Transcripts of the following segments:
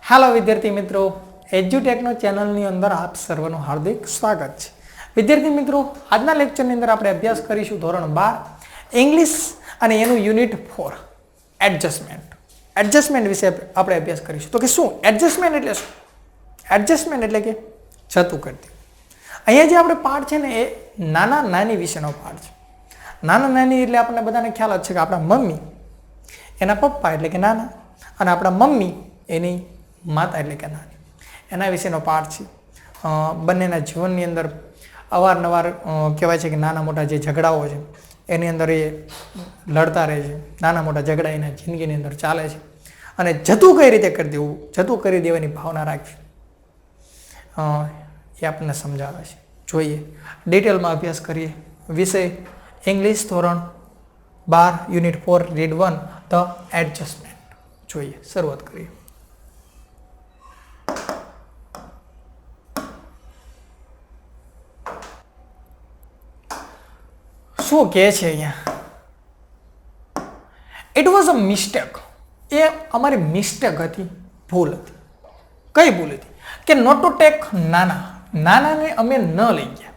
Hello વિદ્યાર્થી મિત્રો, એજ્યુટેકનો ચેનલની અંદર આપ સર્વનું હાર્દિક સ્વાગત છે. વિદ્યાર્થી મિત્રો, આજના લેક્ચરની અંદર આપણે અભ્યાસ કરીશું ધોરણ 12 ઇંગ્લિશ અને એનું યુનિટ 4 એડજસ્ટમેન્ટ વિશે આપણે અભ્યાસ કરીશું. તો કે શું એડજસ્ટમેન્ટ એટલે શું? એડજસ્ટમેન્ટ એટલે કે જતું કરતી. અહીંયા જે આપણે પાઠ છે ને એ નાના નાની વિશેનો પાઠ છે. નાના નાની એટલે આપણને બધાને ખ્યાલ જ છે કે આપણા મમ્મી એના પપ્પા એટલે કે નાના અને આપણા મમ્મી એની માતા એટલે કે નાની, એના વિશેનો પાઠ છે. બંનેના જીવનની અંદર અવારનવાર કહેવાય છે કે નાના મોટા જે ઝઘડાઓ છે એની અંદર એ લડતા રહે છે. નાના મોટા ઝઘડા એના જિંદગીની અંદર ચાલે છે અને જતું કઈ રીતે કરી દેવું, જતું કરી દેવાની ભાવના રાખવી એ આપણને સમજાવે છે. જોઈએ, ડિટેલમાં અભ્યાસ કરીએ. વિષય ઇંગ્લિશ ધોરણ 12 યુનિટ 4 રીડ 1 ધ એડજસ્ટમેન્ટ. જોઈએ, શરૂઆત કરીએ. શું કહે છે અહીંયા? It was a mistake. એ અમારી મિસ્ટેક હતી, ભૂલ હતી. કઈ ભૂલ હતી? કે નોટ ટુ ટેક નાનાને અમે ન લઈ ગયા.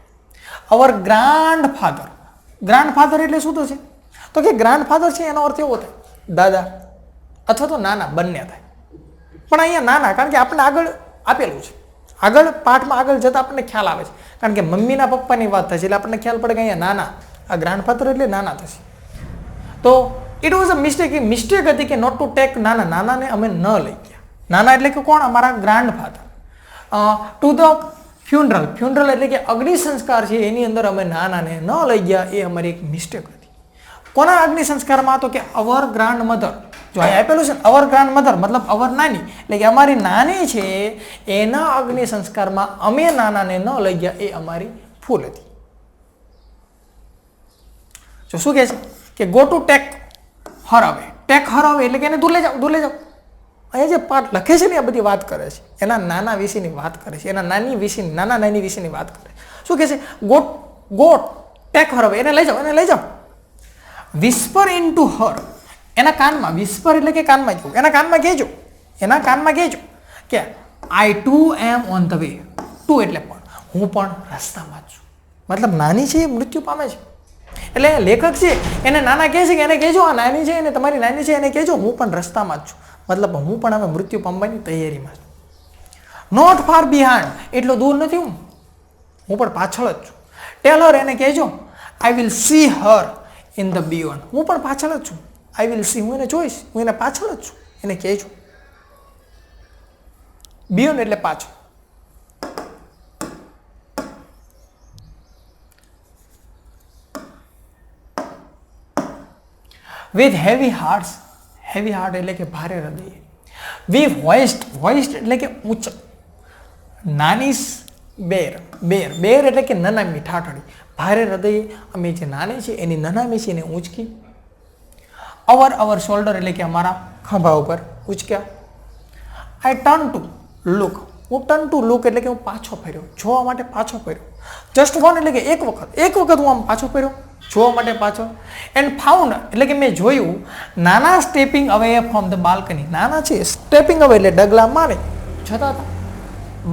અવર ગ્રાન્ડફાધર એટલે શું થશે? તો કે ગ્રાન્ડફાધર છે એનો અર્થ એવો થાય દાદા અથવા તો નાના બંને થાય. પણ અહીંયા નાના કારણ કે આપણે આગળ આપેલું છે, આગળ પાઠમાં આગળ જતાં આપણને ખ્યાલ આવે છે. કારણ કે મમ્મીના પપ્પાની વાત થશે એટલે આપણને ખ્યાલ પડે કે અહીંયા નાના, આ ગ્રાન્ડફાધર એટલે નાના થશે. તો it was a mistake. A mistake હતી કે નોટ ટુ ટેક નાનાને અમે ન લઈ ગયા. નાના એટલે કે કોણ? અમારા ગ્રાન્ડફાધર. ટુ ધ ફ્યુનરલ એટલે કે અગ્નિ સંસ્કાર છે એની અંદર અમે નાનાને ન લઈ ગયા, એ અમારી એક મિસ્ટેક હતી. કોના અગ્નિ સંસ્કારમાં? તો કે અવર ગ્રાન્ડ મધર. જો અહીં આપેલું છે અવર ગ્રાન્ડ મધર મતલબ અવર નાની, એટલે કે અમારી નાની છે એના અગ્નિ સંસ્કારમાં અમે નાનાને ન લઈ ગયા, એ અમારી ભૂલ હતી. જો શું કહે છે કે ગો ટુ ટેક હર અવે. ટેક હર અવે એટલે કે એને દૂર લઈ જાઓ. અહીંયા જે પાઠ લખે છે ને એ બધી વાત કરે છે, એના નાના વિશેની વાત કરે છે, એના નાના નાની વિશેની વાત કરે છે. શું કહે છે? ગો ટેક હર અવે, એને લઈ જાઓ. વિસ્પર ઇન ટુ હર, એના કાનમાં. વિસ્પર એટલે કે કાનમાં જવું. એના કાનમાં કહેજો કે I too am on the way. To એટલે પણ, હું પણ રસ્તામાં જ છું. મતલબ નાની છે એ મૃત્યુ પામે છે. એટલે લેખક છે એને નાના કહે છે કે એને કહેજો આ નાની છે એને, તમારી નાની છે એને કહેજો હું પણ રસ્તામાં જ છું. મતલબ હું પણ હવે મૃત્યુ પામવાની તૈયારીમાં છું. નોટ ફાર બિહાઇન્ડ, એટલો દૂર નથી હું પણ પાછળ જ છું. ટેલ હર, એને કહેજો I will see her in the beyond. હું પણ પાછળ જ છું. આઈ વિલ સી, હું એને જોઈશ, હું એને પાછળ જ છું, એને કહેજો. બિયોન્ડ એટલે પાછળ. વિથ હેવી હાર્ટ એટલે કે ભારે હૃદય. વી વોઇસ્ડ એટલે કે ઊંચ. નાની બેર એટલે કે નનામી ઠાઠડી. ભારે હૃદય અમે જે નાની છે એની નનામી છે એને ઊંચકી. અવર શોલ્ડર એટલે કે અમારા ખભા ઉપર ઊંચક્યા. આઈ ટર્ન ટુ લુક. હું ટર્ન ટુ લુક એટલે કે હું પાછો ફર્યો, જોવા માટે પાછો ફર્યો. જસ્ટ વન એટલે કે એક વખત હું આમ પાછો ફર્યો જોવા માટે પાછો. એન્ડ ફાઉન્ડ એટલે કે મેં જોયું નાના stepping away from the balcony. નાના છે સ્ટેપિંગ અવે એટલે ડગલા મારે જતા હતા.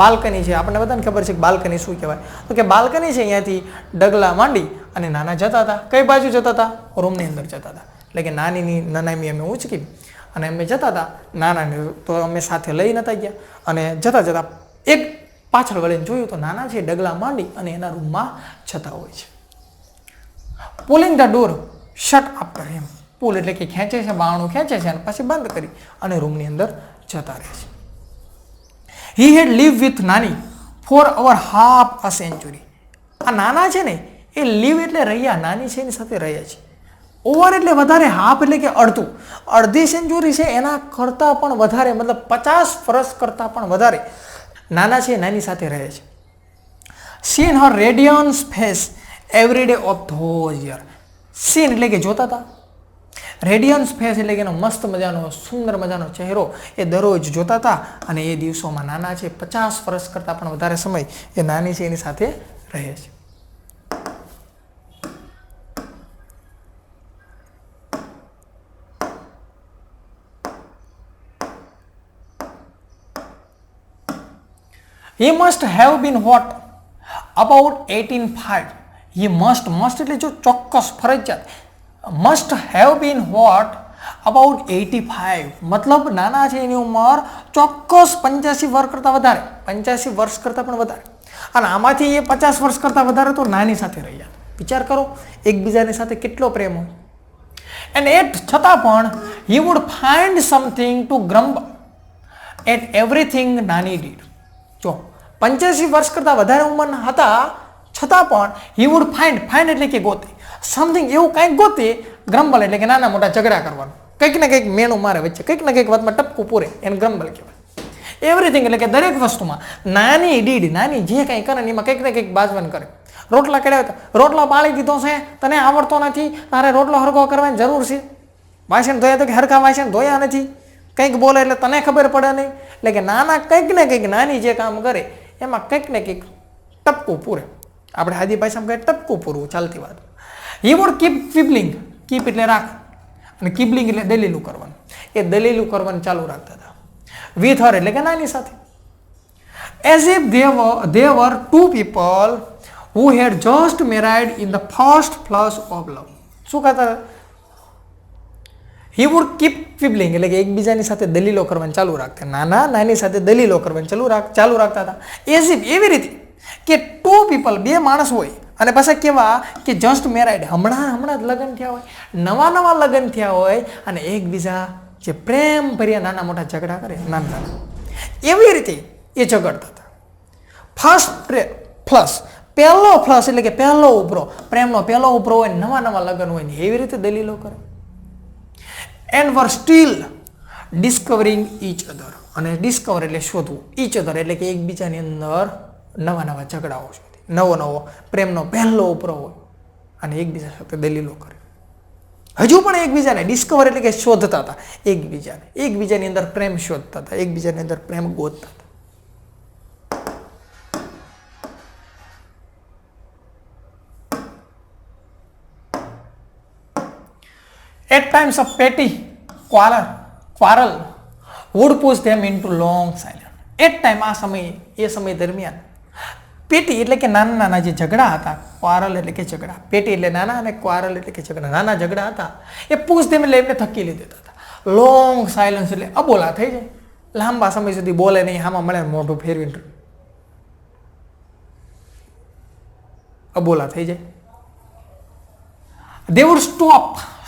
બાલ્કની છે, આપણને બધાને ખબર છે કે બાલ્કની શું કહેવાય. તો કે બાલ્કની છે, અહીંયાથી ડગલા માંડી અને નાના જતા હતા. કઈ બાજુ જતા હતા? રૂમની અંદર જતા હતા. એટલે કે નાનામી અમે ઊંચકી અને અમે જતા હતા. નાનાને તો અમે સાથે લઈ નતા ગયા અને જતા એક પાછળ વળીને જોયું તો નાના છે ડગલા માંડી અને એના રૂમમાં જતા હોય છે. Pulling the door shut after him. Pull એટલે કે ખેંચે છે, બારણું ખેંચે છે અને પછી બંધ કરી અને રૂમની અંદર જતા રહે છે. હી હેડ લીવ વિથ નાની for over half a century. આ નાના છે ને એ લીવ એટલે રહ્યા, નાની છે એની સાથે રહ્યા છે. ઓવર એટલે વધારે, હાફ એટલે કે અડધું. અડધી સેન્ચુરી છે એના કરતાં પણ વધારે, મતલબ 50 વર્ષ કરતાં પણ વધારે નાના છે નાની સાથે રહે છે. Scene Har radians face every day of those year. Scene એટલે કે જોતા હતા. રેડિયન્સ ફેસ એટલે કે એનો મસ્ત મજાનો સુંદર મજાનો ચહેરો એ દરરોજ જોતા હતા અને એ દિવસોમાં નાના છે 50 વર્ષ કરતાં પણ વધારે સમય એ નાની છે એની સાથે રહે છે. He must have been what? About 1805. He must એટલે જો ચોક્કસ ફરજિયાત. Must have been what? About 85. મતલબ નાના છે એની ઉંમર ચોક્કસ 85 વર્ષ કરતાં વધારે, 85 વર્ષ કરતાં પણ વધારે. અને આમાંથી એ 50 વર્ષ કરતાં વધારે તો નાની સાથે રહ્યા. વિચાર કરો એકબીજાની સાથે કેટલો પ્રેમ હોય. And yet છતાં પણ he would find something to grumble at everything નાની did. જો 85 વર્ષ કરતાં વધારે ઉંમરના હતા છતાં પણ he would find એટલે કે ગોતે, સમથિંગ એવું કંઈક ગોતે, ગ્રમ્બલ એટલે કે નાના મોટા ઝઘડા કરવાનું, કંઈક ને કંઈક મેણું મારે વચ્ચે, કંઈક ને કંઈક વાતમાં ટપકું પૂરે, એને ગ્રમ્બલ કહેવાય. એવરીથિંગ એટલે કે દરેક વસ્તુમાં નાની ડીડ, નાની જે કંઈ કરે એમાં કંઈક ને કંઈક બાજવન કરે. રોટલા કર્યા, રોટલો બાળી દીધો છે, તને આવડતો નથી, તારે રોટલો હરખો કરવાની જરૂર છે. વાસણ ધોયા તો કે હરખા વાસણ ધોયા નથી, કંઈક બોલે એટલે તને ખબર પડે નહીં. એટલે કે નાના કંઈક ને કંઈક નાની જે કામ કરે એમાં કંઈક ને કંઈક ટપકું પૂરે. આપણે આદિ ભાષામાં કહીએ ટપકું પૂરવું, ચાલતી વાત. હી વુડ કીપ ક્વિબલિંગ, કીપ એટલે રાખ, અને કિબલિંગ એટલે દલીલું કરવાનું. એ દલીલું કરવાનું ચાલુ રાખતા હતા વિથ હર એટલે કે નાની સાથે. As if they were two people who had just married in the first flush of love. શું કહેતા હતા? હી વુડ કીપ ક્વિબલિંગ એટલે કે એકબીજાની સાથે દલીલો કરવાનું ચાલુ રાખતા, નાની સાથે દલીલો કરવાનું ચાલુ રાખતા હતા. એઝ ઇફ એવી રીતે કે ટુ પીપલ બે માણસ હોય અને પાછા કેવા કે જસ્ટ મેરાઇડ હમણાં જ લગ્ન થયા હોય, નવા લગ્ન થયા હોય અને એકબીજા જે પ્રેમ ભર્યા નાના મોટા ઝઘડા કરે નાના એવી રીતે એ ઝઘડતા હતા. ફર્સ્ટ ફ્લશ, પહેલો ફ્લશ એટલે કે પહેલો ઉભરો, પ્રેમનો પહેલો ઉભરો હોય, નવા લગ્ન હોય ને એવી રીતે દલીલો કરે. And were still discovering each other, અને ડિસ્કવર એટલે શોધવું, ઈચ અધર એટલે કે એકબીજાની અંદર નવા ઝઘડાઓ શોધે, નવો પ્રેમનો પહેલો ઉપરો હોય અને એકબીજા સાથે દલીલો કરે. હજુ પણ એકબીજાને ડિસ્કવર એટલે કે શોધતા હતા, એકબીજાની અંદર પ્રેમ શોધતા હતા, એકબીજાની અંદર પ્રેમ ગોતતા હતા. At times of petty quarrel would push them into long silence. At time આ સમય દરમિયાન પેટી એટલે કે નાના જે ઝઘડા હતા, ક્વારલ એટલે કે ઝઘડા, પેટી એટલે નાના અને ક્વારલ એટલે કે ઝઘડા, નાના ઝઘડા હતા એ પૂછ તેમ એટલે એમને થકેલી દેતા હતા. લોંગ સાયલન્સ એટલે અબોલા થઈ જાય, લાંબા સમય સુધી બોલે નહીં, આમાં મળે મોઢું ફેરવીને અબોલા થઈ જાય. They would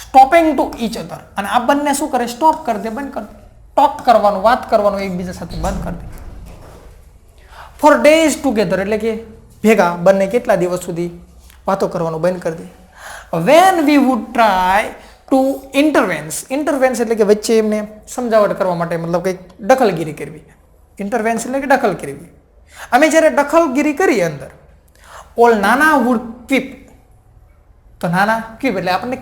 stopping to each other, અને આ બંને શું કરે? સ્ટોપ કરી દે, બંધ કરી દે, ટોક કરવાનું, વાત કરવાનું એકબીજા સાથે બંધ કરી દે. ફોર ડેઝ ટુગેધર એટલે કે ભેગા બંને કેટલા દિવસ સુધી વાતો કરવાનું બંધ કરી દે. When we would try to intervene એટલે કે વચ્ચે એમને સમજાવટ કરવા માટે, મતલબ કંઈક દખલગીરી કરવી. ઇન્ટરવેન્સ એટલે કે દખલ કરવી. અમે જ્યારે દખલગીરી કરી અંદર, ઓલ નાના વુડ ક્વિપ, તો નાના ક્વિપ એટલે આપણને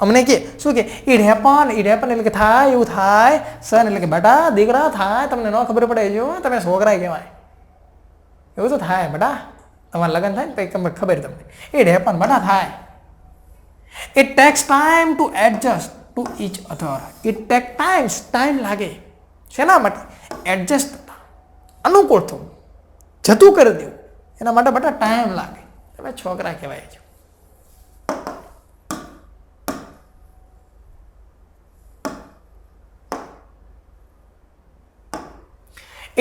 અમને શું કે ઇટ હેપન એટલે કે થાય, એવું થાય. સન એટલે કે બેટા દીકરા થાય, તમને ન ખબર પડે જો તમે છોકરા કહેવાય, એવું તો થાય બેટા, તમારા લગ્ન થાય ને પછી તમને ખબર, તમને ઇટ હેપન બેટા થાય. It tax time to adjust to each other. It take time લાગે શેના માટે? એડજસ્ટ થતા, અનુકૂળ થવું, જતું કરી દેવું, એના માટે બેટા ટાઈમ લાગે. તમે છોકરા કહેવાય છો.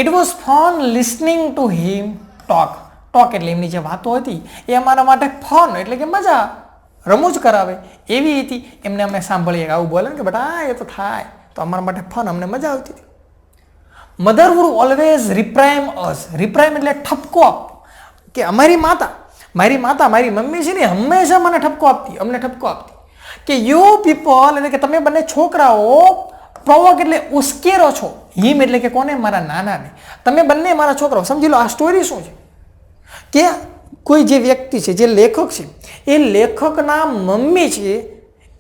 It was fun listening to him talk એટલે એમની જે વાતો હતી એ અમારા માટે ફન એટલે કે મજા, રમૂજ કરાવે એવી હતી. એમને અમે સાંભળીએ આવું બોલે ને કે બેટા એ તો થાય, તો અમારા માટે ફન, અમને મજા આવતી હતી. મધર વુડ ઓલવેઝ રિપ્રાઇમ અસ. રિપ્રાઇમ એટલે ઠપકો આપવો, કે મારી મારી મમ્મી છે ને હંમેશા મને અમને ઠપકો આપતી કે યુ પીપલ એટલે કે તમે બંને છોકરાઓ પ્રોવોક એટલે ઉશ્કેરો છો. હિમ એટલે કે કોને? મારા નાનાને. તમે બંને મારા છોકરાઓ. સમજી લો આ સ્ટોરી શું છે કે કોઈ જે વ્યક્તિ છે, જે લેખક છે, એ લેખકના મમ્મી છે,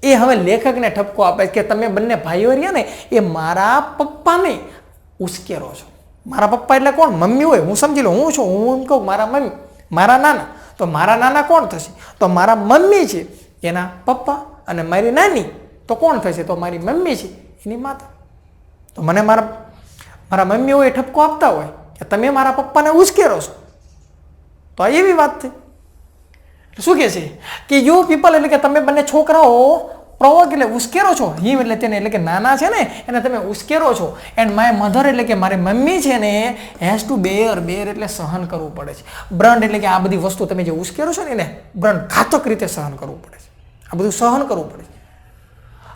એ હવે લેખકને ઠપકો આપે કે તમે બંને ભાઈઓ રહ્યા ને એ મારા પપ્પાને ઉશ્કેરો છો. મારા પપ્પા એટલે કોણ? મમ્મી હોય. હું સમજી લો હું છું, હું એમ કહું મારા મમ્મી, મારા નાના, તો મારા નાના કોણ થશે? તો મારા મમ્મી છે એના પપ્પા, અને મારી નાની તો કોણ થશે? તો મારી મમ્મી છે એની માતા. તો મને મારા મમ્મી હોય ઠપકો આપતા હોય કે કે તમે મારા પપ્પાને ઉશ્કેરો છો. તો આ એવી વાત થઈ. શું કહે છે કે યુ પીપલ એટલે કે તમે બંને છોકરાઓ પ્રોવોક એટલે ઉશ્કેરો છો. હિમ એટલે તેને એટલે કે નાના છે ને એને તમે ઉશ્કેરો છો. એન્ડ માય મધર એટલે કે મારી મમ્મી છે ને હેઝ ટુ બેર એટલે સહન કરવું પડે છે. બ્રન્ડ એટલે કે આ બધી વસ્તુ તમે જે ઉશ્કેરો છો ને એને બ્રન્ડ ઘાતક રીતે સહન કરવું પડે છે. આ બધું સહન કરવું પડે છે.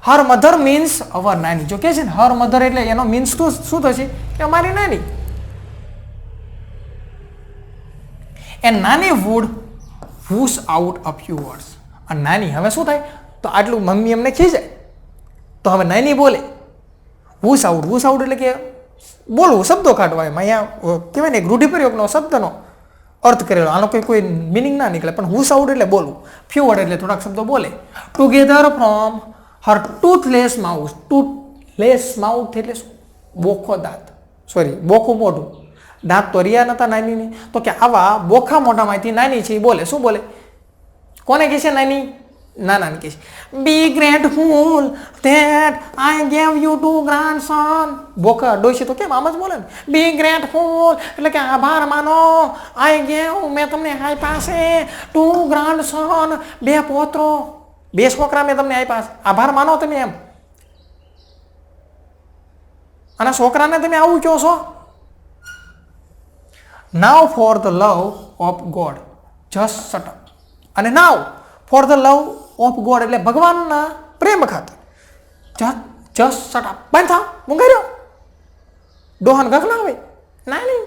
હર મધર મીન્સ અવર નાની. જો કે છે ને હર મધર એટલે એનો મીન્સ તો શું થશે કે અમારી નાની. એન્ડ નાની wood whoosh out a few words. અને નાની હવે શું થાય તો આટલું મમ્મી એમને ખીજાય તો હવે નાની બોલે whoosh out એટલે કે બોલવું, શબ્દો કાઢવા. એમાં અહીંયા કહેવાય ને એક રૂઢિપ્રયોગનો શબ્દનો અર્થ કરેલો, આનો કોઈ મિનિંગ ના નીકળે, પણ whoosh out એટલે બોલવું. few word એટલે થોડાક શબ્દો બોલે. Together from her toothless mouth એટલે શું? બોખો દાંત, સોરી બોખું મોઢું. દાંત તો રિયા નતા નાની. તો કે આવા બોખા મોઢામાંથી નાની છે એ બોલે. શું બોલે? કોને કહે છે નાની? નાનાને કહે છે be grateful that I gave you 2 grandson. બોખા ડોશી તો કેમ આમ જ બોલે ને, બી ગ્રેટફુલ એટલે કે આભાર માનો. આઈ ગેવ મેં તમને આપ્યા છે 2 ગ્રાન્ડસન, 2 પોત્રો, 2 છોકરા મેં તમને આપ્યા છે. આભાર માનો તમે એમ. અને છોકરાને તમે આવું કહો છો. Now for the love of God, just shut up. અને now for the love of God એટલે ભગવાનના પ્રેમ ખાતર just shut up. બંધ થાવ, મૂંગા રહ્યો. ડોહાન ગખ ના આવે. નાની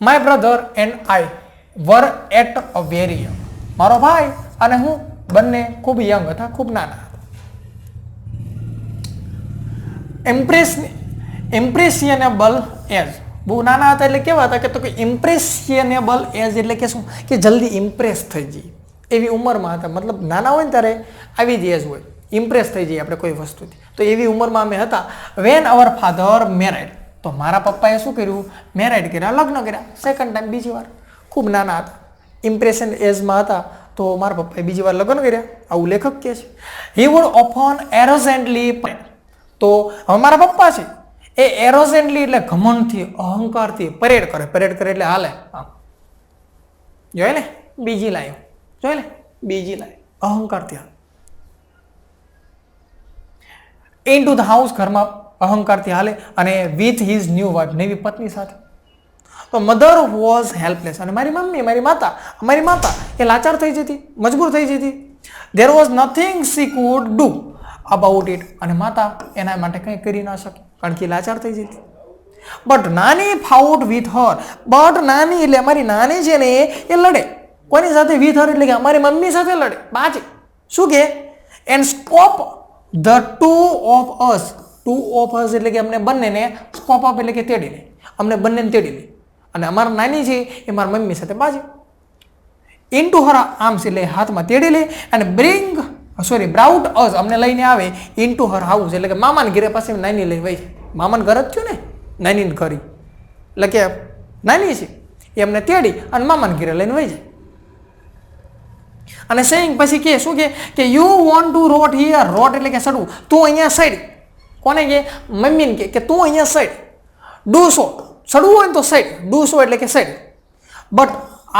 My brother and I were at a very young. મારો ભાઈ અને હું બંને ખૂબ યંગ હતા, ખૂબ નાના. ઇમ્પ્રેશનેબલ એજ, બહુ નાના હતા એટલે કેવા હતા કે તો કે ઇમ્પ્રેશનેબલ એજ એટલે કે શું કે જલ્દી ઇમ્પ્રેસ થઈ જઈએ એવી ઉંમરમાં હતા. મતલબ નાના હોય ને ત્યારે આવી જ એજ હોય, ઇમ્પ્રેસ થઈ જઈએ આપણે કોઈ વસ્તુથી. તો એવી ઉંમરમાં અમે હતા. વેન અવર ફાધર મેરેડ, તો મારા પપ્પાએ શું કર્યું? મેરેડ કર્યા, લગ્ન કર્યા. સેકન્ડ ટાઈમ, બીજી વાર. ખૂબ નાના હતા, ઇમ્પ્રેશન એજમાં હતા, તો મારા પપ્પાએ બીજી વાર લગ્ન કર્યા. આવું લેખક કહે છે. હી વુડ ઓફન એરોજેન્ટલી, તો હવે મારા પપ્પા છે એ એરોજેન્ટલી એટલે ઘમંડથી, અહંકારથી પરેડ કરે. પરેડ કરે એટલે હાલે આમ, જોઈ ને બીજી લાઈન, જોઈ ને બીજી લાઈન, અહંકારથી હાલે. ઇન ટુ ધ હાઉસ, ઘરમાં અહંકારથી હાલે. અને વિથ હિઝ ન્યૂ વાઇફ, નવી પત્ની સાથે. તો મધર વોઝ હેલ્પલેસ, અને મારી મમ્મી, મારી માતા એ લાચાર થઈ જતી, મજબૂર થઈ જતી. There was nothing she could do about it, અને માતા એના માટે કંઈ કરી ના શકે કારણ કે લાચાર થઈ જતી. બટ નાની ફાઉટ વિથ હર, બટ નાની એટલે અમારી નાની છે ને એ લડે. કોની સાથે? વિથ હર એટલે કે અમારી મમ્મી સાથે લડે. બાજી શું કે? And scope the two of us એટલે કે અમને બંનેને સ્કોપ અપ એટલે કે તેડી લે, અમને બંનેને તેડી લે. અને અમારા નાની છે એ મારા મમ્મી સાથે બાજી. ઇન ટુ હર આર્મ્સ એટલે હાથમાં તેડી લે. અને બ્રાઉટ અસ અમને લઈને આવે ઇન ટુ હર હાઉસ એટલે કે મામાને ઘરે પાસે નાની લઈને વહી. મામાને ઘર જ થયું ને, નાનીને ઘરે એટલે કે નાની છે એ અમને તેડી અને મામાને ઘરે લઈને વહી જાય. અને સેઈંગ પછી કે શું કે you want to rot here, rot એટલે કે સડવું, તું અહીંયા સાઈડ. કોને કે? મમ્મીને કે તું અહીંયા સાઈડ. ડુ સો, સડવું હોય ને તો સાઈડ, ડુ સો એટલે કે સાઈડ. But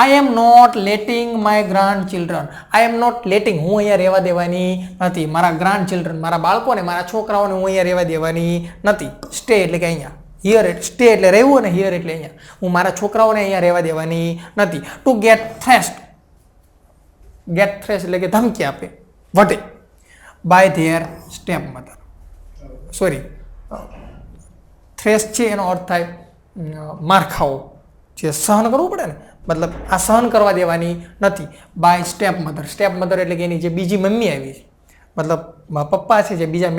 I am not letting my grandchildren, I am not letting, હું અહીંયા રહેવા દેવાની નથી મારા ગ્રાન્ડ ચિલ્ડ્રન, મારા બાળકોને, મારા છોકરાઓને હું અહીંયા રહેવા દેવાની નથી. સ્ટે એટલે કે અહીંયા, હિયર સ્ટે એટલે રહેવું, અને હિયર એટલે અહીંયા, હું મારા છોકરાઓને અહીંયા રહેવા દેવાની નથી. ટુ ગેટ થ્રેસ્ડ એટલે કે ધમકી આપે, વટે. By their stepmother, sorry threats છે એનો અર્થ થાય માર ખાવો, જે સહન કરવું પડે ને, મતલબ આ સહન કરવા દેવાની નથી. બાય સ્ટેપ મધર એટલે કે એની જે બીજી મમ્મી આવી છે, મતલબ પપ્પા છે જે બીજા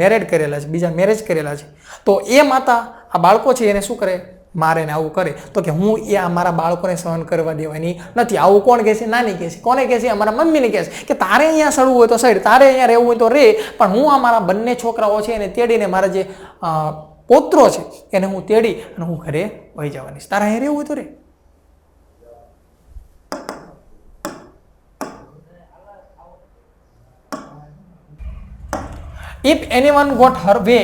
મેરેજ કરેલા છે, તો એ માતા આ બાળકો છે એને શું કરે? મારે ને આવું કરે. તો કે હું એ મારા બાળકોને સહન કરવા દેવાની નથી. આવું કોણ કહે છે? નાની કહે છે. કોને કહે છે? અમારા મમ્મીને કહે છે કે તારે અહીંયા સડવું હોય તો સડ, તારે અહીંયા રહેવું હોય તો રે, પણ હું આ મારા બંને છોકરાઓ છે એને તેડીને, મારા જે પોત્રો છે એને હું તેડી અને હું ઘરે વહી જવાની. તારે અહીંયા રહેવું હોય તો રે. If anyone got her way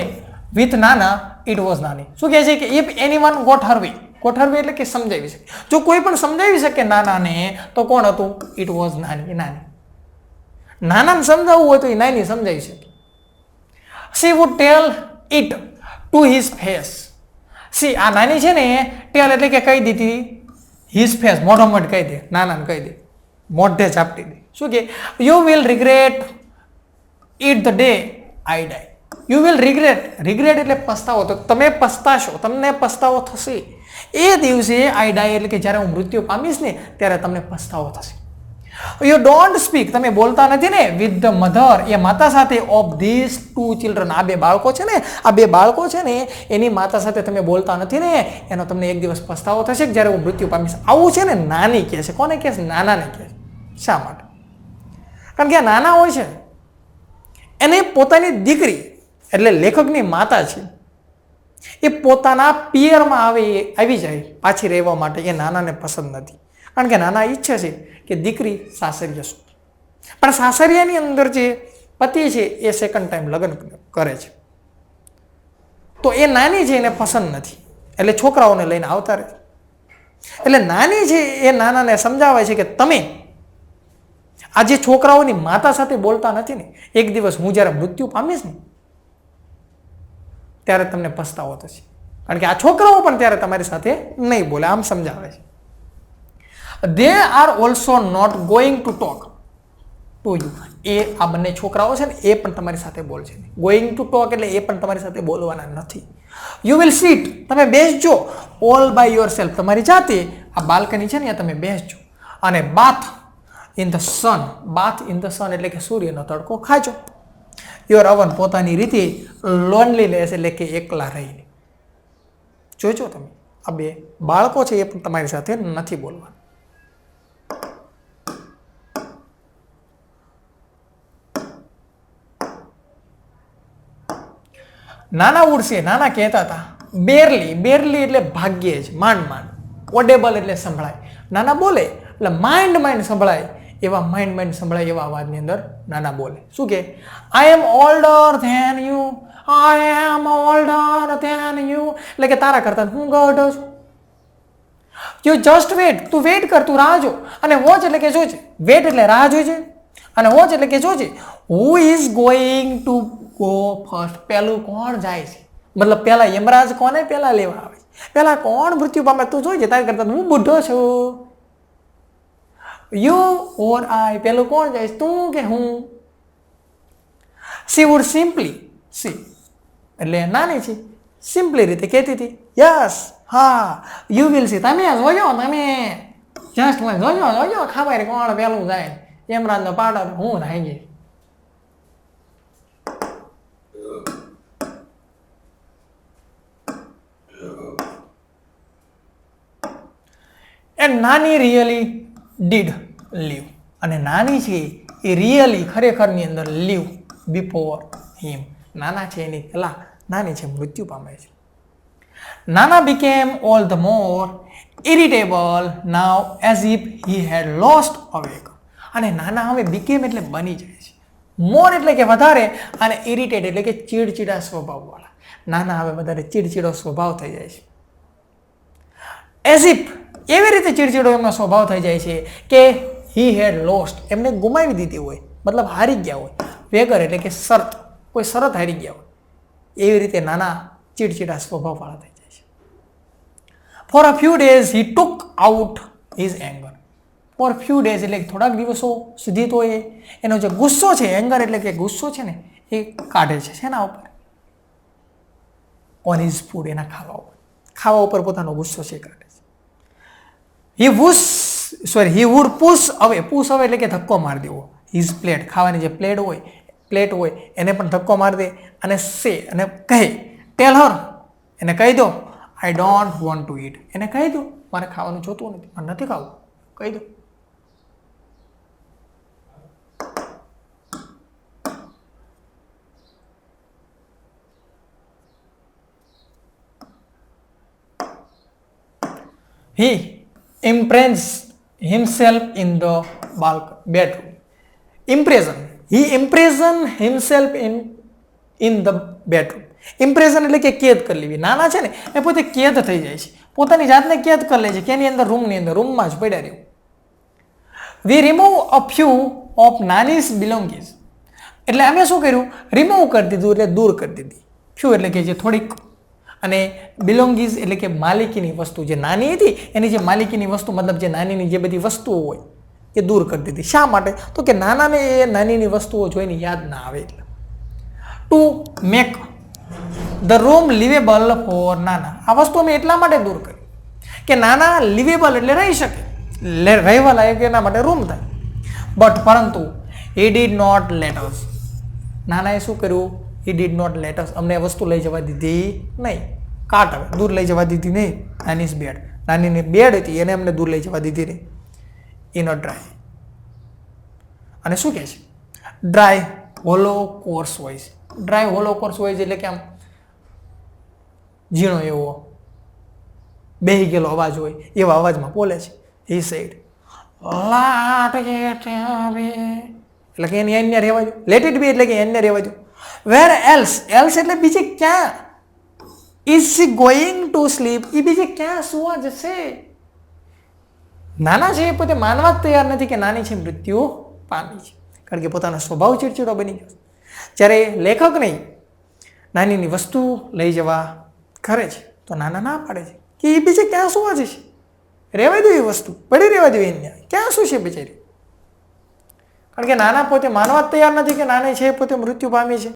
with નાના ઇટ વોઝ નાની. શું કહે છે કે if anyone got her way એટલે કે સમજાવી શકે. જો કોઈ પણ સમજાવી શકે નાનાને તો કોણ હતું? ઇટ વોઝ નાની. નાનાને સમજાવવું હોય તો એ નાની સમજાવી શકે. She would tell it to his face. See આ નાની છે ને ટેલ એટલે કે કહી દીધી હિઝ ફેસ, મોઢો મોઢ કહી દે, નાનાને કહી દે, મોઢે ચાપટી દે. શું કે you will regret it the day I die. You will regret એટલે પસ્તાવો, તો તમે પસ્તાશો, તમને પસ્તાવો થશે એ દિવસે. આઈ ડાય એટલે કે જ્યારે હું મૃત્યુ પામીશ ને ત્યારે તમને પસ્તાવો થશે. યુ ડોન્ટ સ્પીક, તમે બોલતા નથી ને વિથ ધ મધર, એ માતા સાથે, ઓફ ધીસ ટુ ચિલ્ડ્રન, આ બે બાળકો છે ને, આ બે બાળકો છે ને એની માતા સાથે તમે બોલતા નથી ને, એનો તમને એક દિવસ પસ્તાવો થશે કે જ્યારે હું મૃત્યુ પામીશ. આવું છે ને નાની કહે છે. કોને કહે છે? નાનાને કહે છે. શા માટે? કારણ કે આ નાના હોય છે, એને પોતાની દીકરી એટલે લેખકની માતા છે, એ પોતાના પિયરમાં આવી જાય પાછી રહેવા માટે, એ નાનાને પસંદ નથી. કારણ કે નાના ઈચ્છે છે કે દીકરી સાસરિયા સુધી, પણ સાસરિયાની અંદર જે પતિ છે એ સેકન્ડ ટાઈમ લગ્ન કરે છે, તો એ નાની છે એને પસંદ નથી, એટલે છોકરાઓને લઈને આવતા રહે. એટલે નાની છે એ નાનાને સમજાવે છે કે તમે આ જે છોકરાઓની માતા સાથે બોલતા નથી ને, એક દિવસ હું જ્યારે મૃત્યુ પામીશ ને ત્યારે તમને પસ્તાવો થશે. કારણ કે આ છોકરાઓ પણ ત્યારે તમારી સાથે નહીં બોલે, આમ સમજાવે છે. they are also not going to talk to you. એ આ બંને છોકરાઓ છે ને એ પણ તમારી સાથે બોલશે નહીં. going to talk એટલે એ પણ તમારી સાથે બોલવાના નથી. you will sit, તમે બેસજો, all by yourself, તમારી જાતે. આ બાલ્કની છે ને તમે બેસજો, અને bath in the sun, bath in the sun એટલે કે સૂર્યનો તડકો ખાજો. your own, પોતાની રીતે, loneliness એટલે કે એકલા રહીને. જોજો તમે આ બે બાળકો છે એ પણ તમારી સાથે નથી બોલવાના. નાના ઉડશે, નાના કહેતા હતા બેરલી એટલે ભાગ્યે જ, માંડ. ઓડેબલ એટલે સંભળાય. નાના બોલે એટલે માઇન્ડ સંભળાય, એવા માઇન્ડ સંભળાય એવા અવાજની અંદર નાના બોલે. શું કે? I am older than you, I am older than you, એટલે કે તારા કરતા હું ગઢો છું. યુ જસ્ટ વેટ, તું વેટ કર, તું રાહ જો. અને વોચ એટલે કે જોજે, વેટ એટલે રાહ જોજે, અને વોચ એટલે કે જોજે. Who is going to go first, પહેલું કોણ જાય છે, મતલબ પહેલા યમરાજ કોને પહેલા લેવા આવે છે, પહેલા કોણ મૃત્યુ પામે તું જોઈજે, તારી કરતા હું બુઢો છું. યુ ઓર આઈ, પહેલું કોણ જાય, તું કે હું. સી વુડ સિમ્પલી, સી એટલે નાની છે, સિમ્પલી રીતે કહેતી હતી યસ, હા. યુ વિલ સી, તમે જોજો, તમે જસ્ટ જોજો ખબર કોણ પહેલું જાય, યમરાજનો પાડો હું નાઈ ગઈ. એન્ડ નાની રિયલી ડીડ લીવ, અને નાની છે એ રિયલી ખરેખરની અંદર લીવ બિફોર હિમ. નાના છે એની પહેલા નાની છે મૃત્યુ પામે છે. નાના became all the more irritable now as if he had lost a way. અને નાના હવે became એટલે બની જાય છે, મોર એટલે કે વધારે, અને ઇરિટેટ એટલે કે ચીડચીડા સ્વભાવવાળા. નાના હવે વધારે ચીડચીડો સ્વભાવ થઈ જાય છે. એઝ ઇફ, એવી રીતે ચીડચીડો એમનો સ્વભાવ થઈ જાય છે કે હી હેડ લોસ્ટ, એમને ગુમાવી દીધી હોય, મતલબ હારી ગયા હોય. વેગર એટલે કે શરત, કોઈ શરત હારી ગયા હોય, એવી રીતે નાના ચીડચીડા સ્વભાવવાળા થઈ જાય છે. For a few days he took out his anger. For few days એટલે થોડાક દિવસો સુધી તો એનો જે ગુસ્સો છે, એંગર એટલે કે ગુસ્સો છે ને એ કાઢે છે. શેના ઉપર? ઓન હિઝ ફૂડ, એના ખાવા ઉપર પોતાનો ગુસ્સો છે કાઢે છે. હી વુડ પુશ અવે એટલે કે ધક્કો મારી દેવો. હિઝ પ્લેટ, ખાવાની જે પ્લેટ હોય એને પણ ધક્કો મારી દે, અને સે અને કહે, ટેલ હર એને કહી દો, I don't want to eat, એને કહી દો મારે ખાવાનું જોતું નથી, મને નથી ખાવું, કહી દો. He imprisoned himself in the bedroom. He imprisoned himself in the bedroom. Impression એટલે કે કેદ કરી લેવી. નાના છે ને એ પોતે કેદ થઈ જાય છે, પોતાની જાતને કેદ કરી લે છે કે એની અંદર રૂમમાં જ પડ્યા રહેવું. We remove a few of નાનીસ બિલોંગિંગ્સ. એટલે અમે શું કર્યું, રિમૂવ કરી દીધું એટલે દૂર કરી દીધી. ફ્યુ એટલે કે જે થોડીક, અને બિલોંગિંગ્સ એટલે કે માલિકીની વસ્તુ, જે નાની હતી એની જે માલિકીની વસ્તુ, મતલબ જે નાનીની જે બધી વસ્તુઓ હોય એ દૂર કરી દીધી. શા માટે? તો કે નાનાને એ નાનીની વસ્તુઓ જોઈને યાદ ના આવે એટલે. To make the room liveable for નાના. આ વસ્તુ અમે એટલા માટે દૂર કરી કે નાના લિવેબલ એટલે રહી શકે, રહેવા લાયક એના માટે રૂમ થાય. બટ પરંતુ he did not let us. નાનાએ શું કર્યું? he did not let us. અમને આ વસ્તુ લઈ જવા દીધી નહીં. કાટ હવે દૂર લઈ જવા દીધી નહીં. નાનીસ બેડ, નાનીની બેડ હતી એને અમને દૂર લઈ જવા દીધી નહીં. In a dry. અને શું કહે છે? Dry hollow course voice. Dry hollow course voice એટલે કે આમ ઝીણો એવો બેહી ગયેલો અવાજ હોય એવા અવાજમાં બોલે છે. he said લાટ એટલે કે એની અન્ય રહેવા દો. લેટ ઇટ બી એટલે કે અન્ય રહેવા દો. વેર એલ્સ, એલ્સ એટલે બીજે ક્યાં. Is she going to sleep, એ બીજે ક્યાં સુવા જશે. નાના છે એ પોતે માનવા જ તૈયાર નથી કે નાની છે મૃત્યુ પામી છે, કારણ કે પોતાનો સ્વભાવ ચીડચીડો બની ગયો. જ્યારે લેખક નહીં નાનીની વસ્તુ લઈ જવા કરે છે તો નાના ના પાડે છે કે એ બીજે ક્યાં સુવા જશે, રહેવા દો એ વસ્તુ, પડી રહેવા દો એને, ક્યાં શું છે બિચારી. કારણ કે નાના પોતે માનવા જ તૈયાર નથી કે નાની છે પોતે મૃત્યુ પામી છે.